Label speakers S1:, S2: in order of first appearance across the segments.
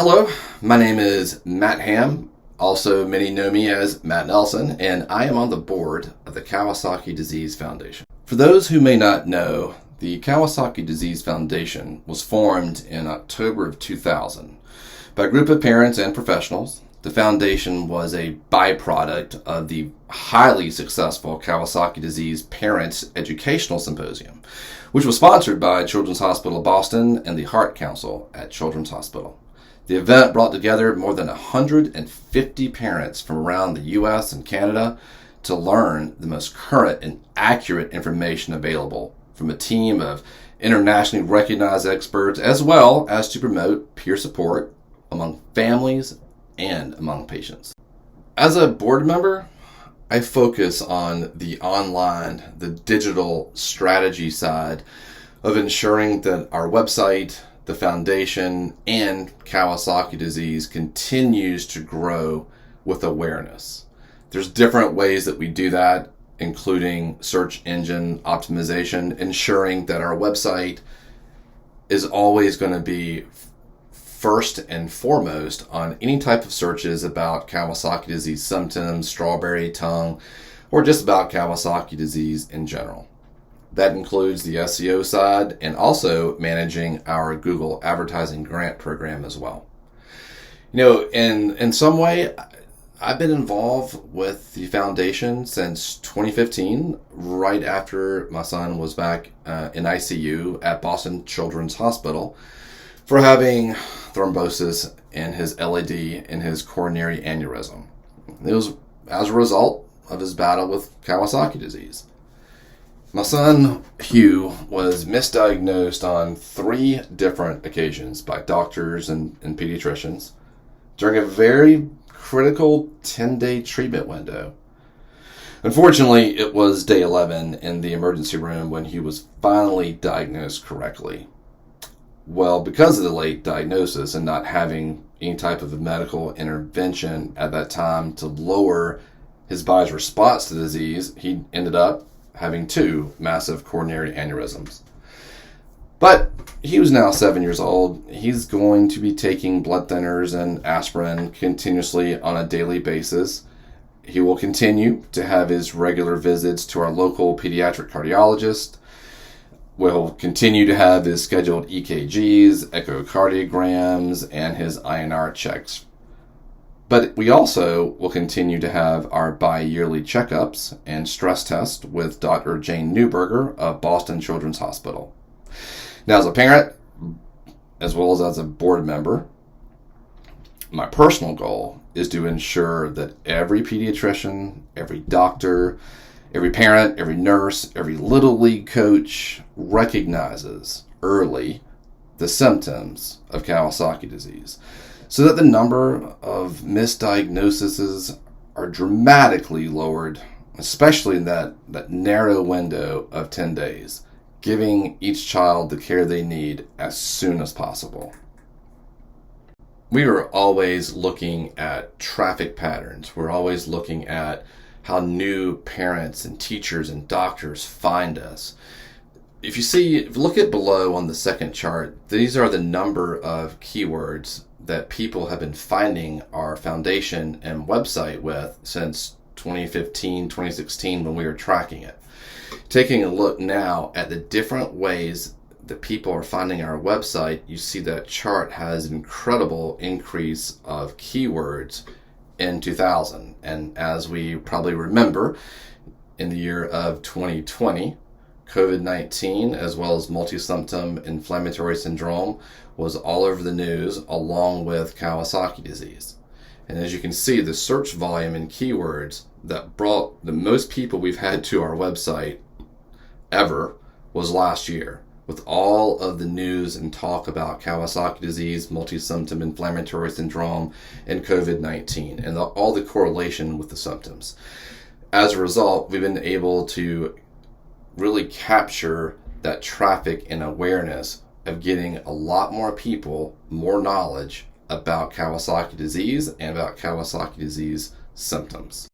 S1: Hello, my name is Matt Ham. Also, many know me as Matt Nelson, and I am on the board of the Kawasaki Disease Foundation. For those who may not know, the Kawasaki Disease Foundation was formed in October of 2000 by a group of parents and professionals. The foundation was a byproduct of the highly successful Kawasaki Disease Parents Educational Symposium, which was sponsored by Children's Hospital of Boston and the Heart Council at Children's Hospital. The event brought together more than 150 parents from around the U.S. and Canada to learn the most current and accurate information available from a team of internationally recognized experts, as well as to promote peer support among families and among patients. As a board member, I focus on the online, the digital strategy side of ensuring that our website, the foundation, and Kawasaki disease continues to grow with awareness. There's different ways that we do that, including search engine optimization, ensuring that our website is always going to be first and foremost on any type of searches about Kawasaki disease symptoms, strawberry tongue, or just about Kawasaki disease in general. That includes the SEO side and also managing our Google advertising grant program as well. In some way, I've been involved with the foundation since 2015, right after my son was back in ICU at Boston Children's Hospital for having thrombosis in his LAD in his coronary aneurysm. It was as a result of his battle with Kawasaki disease. My son, Hugh, was misdiagnosed on 3 different occasions by doctors and pediatricians during a very critical 10-day treatment window. Unfortunately, it was day 11 in the emergency room when he was finally diagnosed correctly. Well, because of the late diagnosis and not having any type of a medical intervention at that time to lower his body's response to the disease, he ended up having 2 massive coronary aneurysms. But he was now 7 years old. He's going to be taking blood thinners and aspirin continuously on a daily basis. He will continue to have his regular visits to our local pediatric cardiologist. Will continue to have his scheduled EKGs, echocardiograms, and his INR checks. But we also will continue to have our bi-yearly checkups and stress tests with Dr. Jane Newberger of Boston Children's Hospital. Now, as a parent, as well as a board member, my personal goal is to ensure that every pediatrician, every doctor, every parent, every nurse, every little league coach recognizes early the symptoms of Kawasaki disease so that the number of misdiagnoses are dramatically lowered, especially in that narrow window of 10 days, giving each child the care they need as soon as possible. We are always looking at traffic patterns. We're always looking at how new parents and teachers and doctors find us. If you look at below on the second chart, these are the number of keywords that people have been finding our foundation and website with since 2015, 2016 when we were tracking it. Taking a look now at the different ways that people are finding our website, you see that chart has an incredible increase of keywords in 2000. And as we probably remember, in the year of 2020, COVID-19 as well as multi-symptom inflammatory syndrome was all over the news along with Kawasaki disease. And as you can see, the search volume and keywords that brought the most people we've had to our website ever was last year, with all of the news and talk about Kawasaki disease, multi-symptom inflammatory syndrome, and COVID-19, and all the correlation with the symptoms. As a result, we've been able to really capture that traffic and awareness of getting a lot more people more knowledge about Kawasaki disease and about Kawasaki disease symptoms.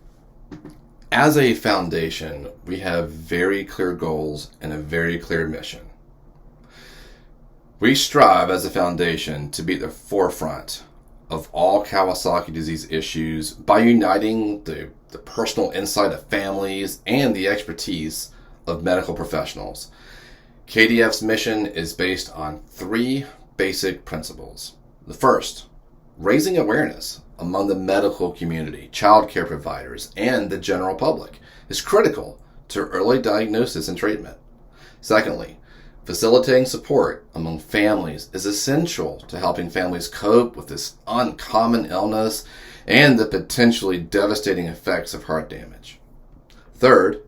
S1: As a foundation, we have very clear goals and a very clear mission. We strive as a foundation to be at the forefront of all Kawasaki disease issues by uniting the personal insight of families and the expertise of medical professionals. KDF's mission is based on three basic principles. The first, raising awareness among the medical community, childcare providers, and the general public is critical to early diagnosis and treatment. Secondly, facilitating support among families is essential to helping families cope with this uncommon illness and the potentially devastating effects of heart damage. Third,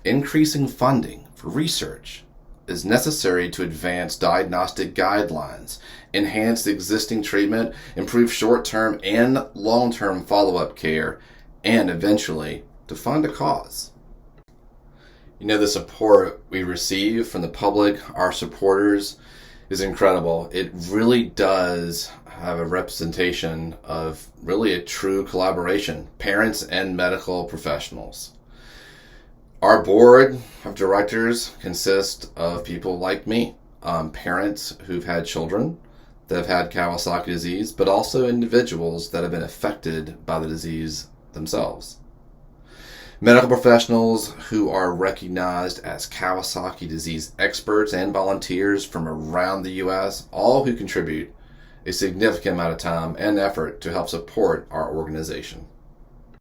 S1: increasing funding for research is necessary to advance diagnostic guidelines, enhance the existing treatment, improve short-term and long-term follow-up care, and eventually to find a cause. The support we receive from the public, our supporters, is incredible. It really does have a representation of really a true collaboration, parents and medical professionals. Our board of directors consists of people like me, parents who've had children that have had Kawasaki disease, but also individuals that have been affected by the disease themselves. Medical professionals who are recognized as Kawasaki disease experts and volunteers from around the U.S., all who contribute a significant amount of time and effort to help support our organization.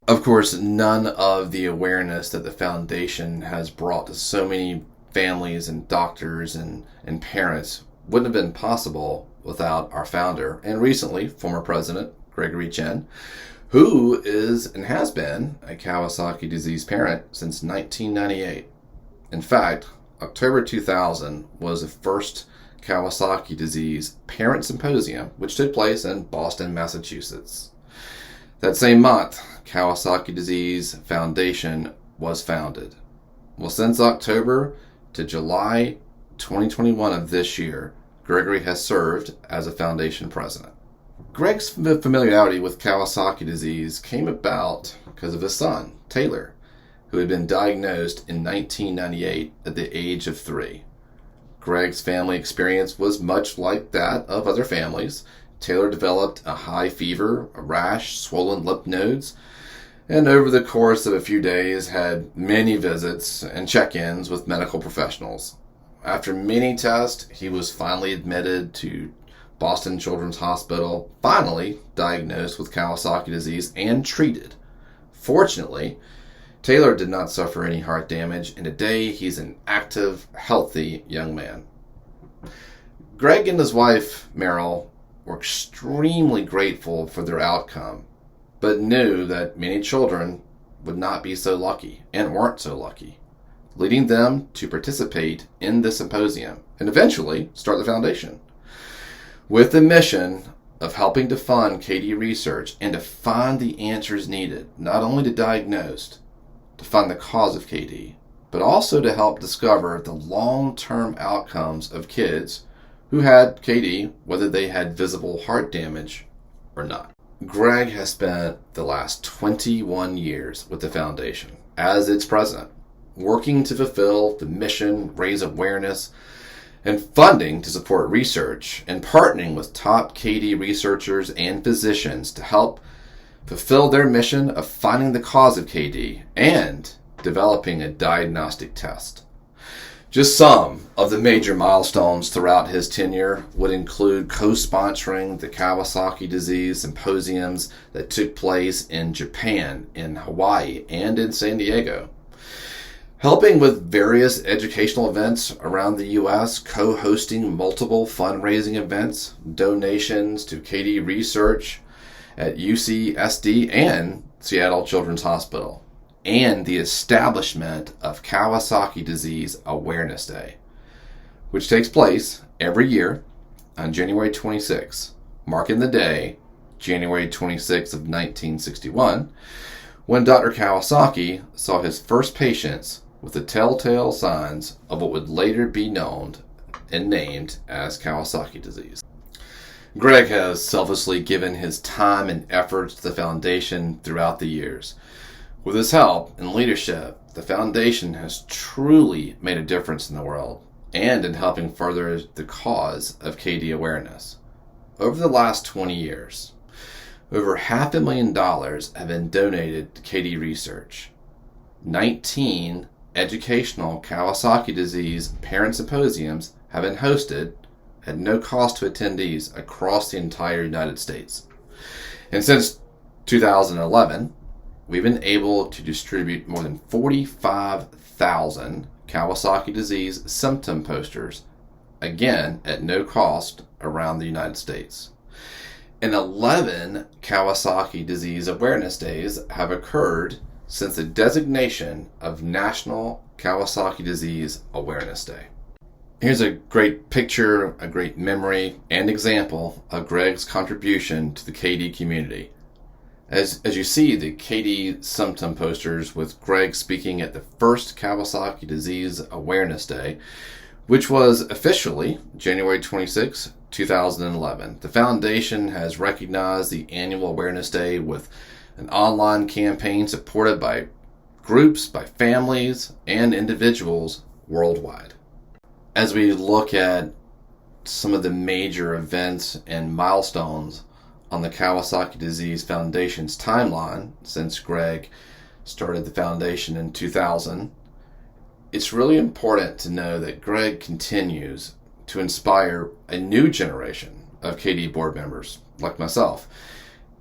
S1: Of course, none of the awareness that the foundation has brought to so many families and doctors and parents wouldn't have been possible without our founder and recently former president, Gregory Chen, who is and has been a Kawasaki disease parent since 1998. In fact, October 2000 was the first Kawasaki disease parent symposium, which took place in Boston, Massachusetts. That same month, Kawasaki Disease Foundation was founded. Well, since October to July 2021 of this year, Gregory has served as a foundation president. Greg's familiarity with Kawasaki disease came about because of his son, Taylor, who had been diagnosed in 1998 at the age of 3. Greg's family experience was much like that of other families. Taylor developed a high fever, a rash, swollen lymph nodes, and over the course of a few days had many visits and check-ins with medical professionals. After many tests, he was finally admitted to Boston Children's Hospital, finally diagnosed with Kawasaki disease and treated. Fortunately, Taylor did not suffer any heart damage, and today he's an active, healthy young man. Greg and his wife, Meryl, were extremely grateful for their outcome, but knew that many children would not be so lucky and weren't so lucky, leading them to participate in the symposium and eventually start the foundation, with the mission of helping to fund KD research and to find the answers needed, not only to diagnose, to find the cause of KD, but also to help discover the long-term outcomes of kids who had KD, whether they had visible heart damage or not. Greg has spent the last 21 years with the foundation as its president, working to fulfill the mission, raise awareness, and funding to support research, and partnering with top KD researchers and physicians to help fulfill their mission of finding the cause of KD and developing a diagnostic test. Just some of the major milestones throughout his tenure would include co-sponsoring the Kawasaki disease symposiums that took place in Japan, in Hawaii, and in San Diego, helping with various educational events around the U.S., co-hosting multiple fundraising events, donations to KD research at UCSD and Seattle Children's Hospital, and the establishment of Kawasaki Disease Awareness Day, which takes place every year on January 26, marking the day, January 26 of 1961, when Dr. Kawasaki saw his first patients with the telltale signs of what would later be known and named as Kawasaki disease. Greg has selflessly given his time and efforts to the foundation throughout the years. With his help and leadership, the foundation has truly made a difference in the world and in helping further the cause of KD awareness. Over the last 20 years, Over $500,000 have been donated to KD research. 19 educational Kawasaki disease parent symposiums have been hosted at no cost to attendees across the entire United States. And since 2011, we've been able to distribute more than 45,000 Kawasaki disease symptom posters, again at no cost, around the United States. And 11 Kawasaki disease awareness days have occurred since the designation of National Kawasaki Disease Awareness Day. Here's a great picture, a great memory, and example of Greg's contribution to the KD community. As you see the KD symptom posters with Greg speaking at the first Kawasaki Disease Awareness Day, which was officially January 26, 2011. The foundation has recognized the annual Awareness Day with an online campaign supported by groups, by families, and individuals worldwide. As we look at some of the major events and milestones on the Kawasaki Disease Foundation's timeline since Greg started the foundation in 2000, it's really important to know that Greg continues to inspire a new generation of KD board members like myself.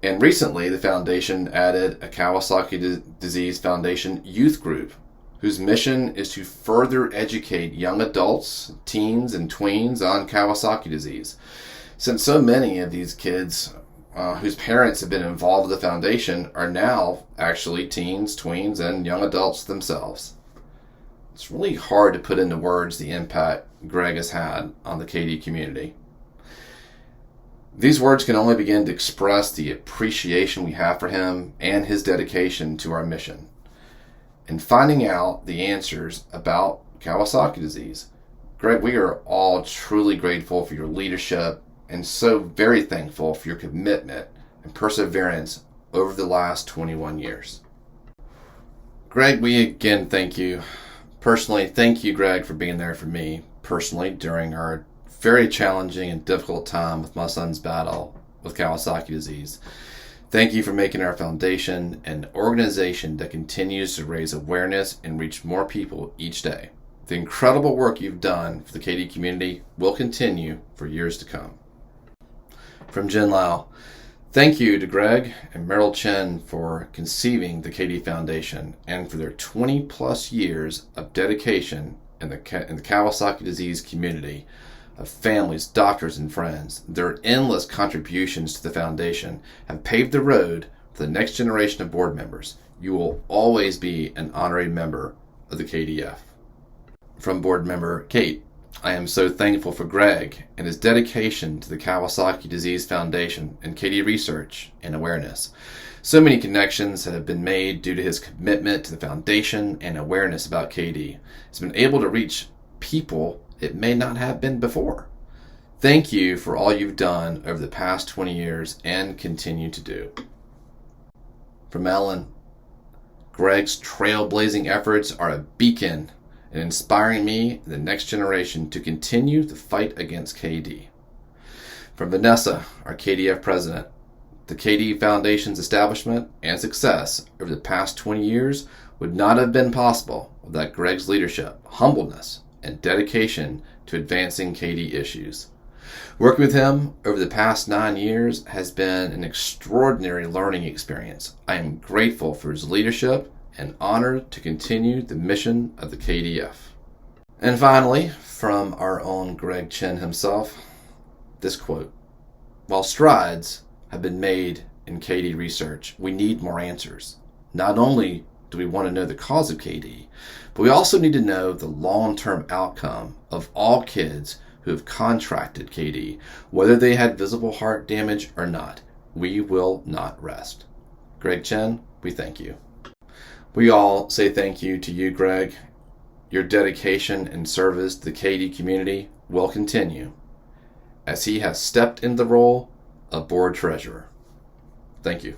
S1: And recently, the foundation added a Kawasaki Disease Foundation youth group whose mission is to further educate young adults, teens, and tweens on Kawasaki disease. Since so many of these kids whose parents have been involved with the foundation are now actually teens, tweens, and young adults themselves. It's really hard to put into words the impact Greg has had on the KD community. These words can only begin to express the appreciation we have for him and his dedication to our mission. In finding out the answers about Kawasaki disease, Greg, we are all truly grateful for your leadership and so very thankful for your commitment and perseverance over the last 21 years. Greg, we again thank you. Personally, thank you, Greg, for being there for me personally during our very challenging and difficult time with my son's battle with Kawasaki disease. Thank you for making our foundation an organization that continues to raise awareness and reach more people each day. The incredible work you've done for the KD community will continue for years to come. From Jen Lau, thank you to Greg and Meryl Chen for conceiving the KD Foundation and for their 20 plus years of dedication in the Kawasaki disease community of families, doctors, and friends. Their endless contributions to the foundation have paved the road for the next generation of board members. You will always be an honorary member of the KDF. From board member Kate, I am so thankful for Greg and his dedication to the Kawasaki Disease Foundation and KD research and awareness. So many connections have been made due to his commitment to the foundation and awareness about KD. He's been able to reach people it may not have been before. Thank you for all you've done over the past 20 years and continue to do. From Ellen, Greg's trailblazing efforts are a beacon in inspiring me and the next generation to continue the fight against KD. From Vanessa, our KDF president, the KD Foundation's establishment and success over the past 20 years would not have been possible without Greg's leadership, humbleness, and dedication to advancing KD issues. Working with him over the past 9 years has been an extraordinary learning experience. I am grateful for his leadership and honored to continue the mission of the KDF. And finally, from our own Greg Chen himself, this quote: "While strides have been made in KD research, we need more answers. Not only do we want to know the cause of KD, but we also need to know the long-term outcome of all kids who have contracted KD, whether they had visible heart damage or not. We will not rest." Greg Chen, we thank you. We all say thank you to you, Greg. Your dedication and service to the KD community will continue as he has stepped into the role of board treasurer. Thank you.